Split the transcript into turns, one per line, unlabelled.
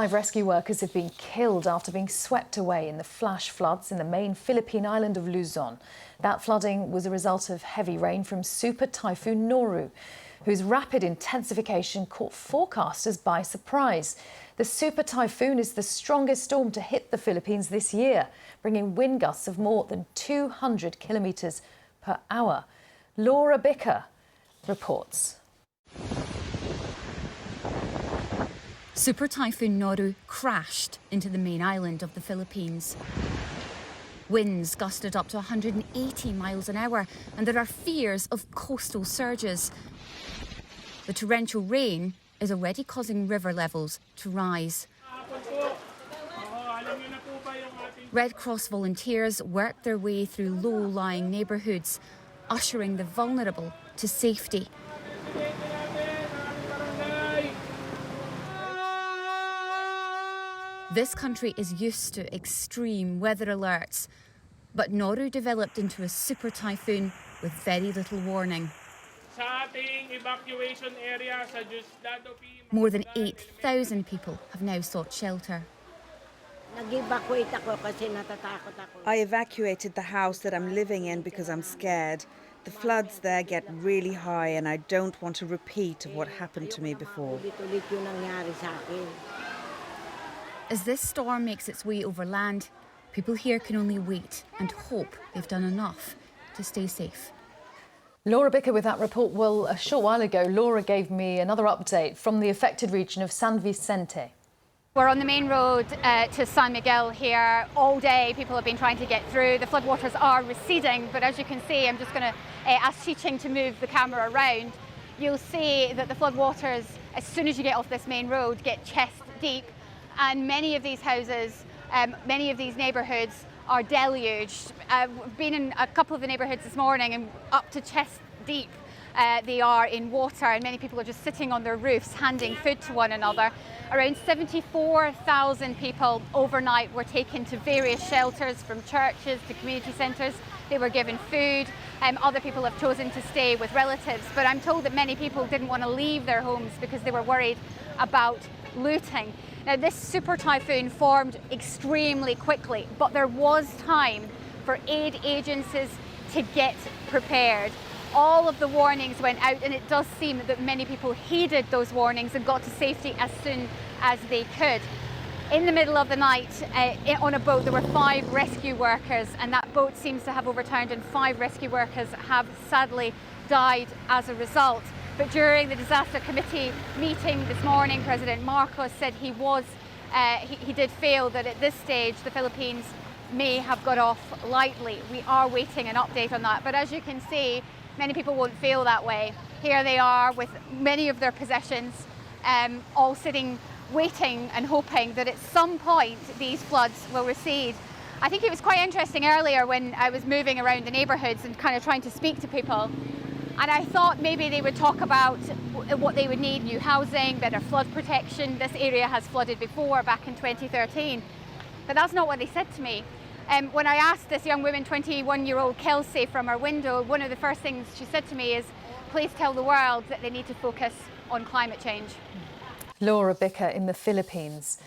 5 rescue workers have been killed after being swept away in the flash floods in the main Philippine island of Luzon. That flooding was a result of heavy rain from Super Typhoon Noru, whose rapid intensification caught forecasters by surprise. The Super Typhoon is the strongest storm to hit the Philippines this year, bringing wind gusts of more than 200 kilometres per hour. Laura Bicker reports.
Super Typhoon Noru crashed into the main island of the Philippines. Winds gusted up to 180 miles an hour, and there are fears of coastal surges. The torrential rain is already causing river levels to rise. Red Cross volunteers worked their way through low-lying neighbourhoods, ushering the vulnerable to safety. This country is used to extreme weather alerts, but Noru developed into a super typhoon with very little warning. More than 8,000 people have now sought shelter.
I evacuated the house that I'm living in because I'm scared. The floods there get really high and I don't want a repeat of what happened to me before.
As this storm makes its way over land, people here can only wait and hope they've done enough to stay safe.
Laura Bicker with that report. Well, a short while ago, Laura gave me another update from the affected region of San Vicente.
We're on the main road to San Miguel here. All day people have been trying to get through. The floodwaters are receding, but as you can see, I'm just going to ask Chi-Ching to move the camera around. You'll see that the floodwaters, as soon as you get off this main road, get chest deep. And many of these houses, many of these neighbourhoods are deluged. We've been in a couple of the neighbourhoods this morning and up to chest deep they are in water, and many people are just sitting on their roofs handing food to one another. Around 74,000 people overnight were taken to various shelters, from churches to community centres. They were given food. Other people have chosen to stay with relatives, but I'm told that many people didn't want to leave their homes because they were worried about looting. Now, this super typhoon formed extremely quickly, but there was time for aid agencies to get prepared. All of the warnings went out, and it does seem that many people heeded those warnings and got to safety as soon as they could. In the middle of the night, on a boat, there were 5 rescue workers, and that boat seems to have overturned, and 5 rescue workers have sadly died as a result. But during the disaster committee meeting this morning, President Marcos said he did feel that at this stage the Philippines may have got off lightly. We are waiting an update on that, but as you can see, many people won't feel that way. Here they are with many of their possessions, all sitting, waiting and hoping that at some point these floods will recede. I think it was quite interesting earlier when I was moving around the neighbourhoods and kind of trying to speak to people, and I thought maybe they would talk about what they would need: new housing, better flood protection. This area has flooded before, back in 2013. But that's not what they said to me. When I asked this young woman, 21-year-old Kelsey, from her window, one of the first things she said to me is, please tell the world that they need to focus on climate change.
Laura Bicker in the Philippines.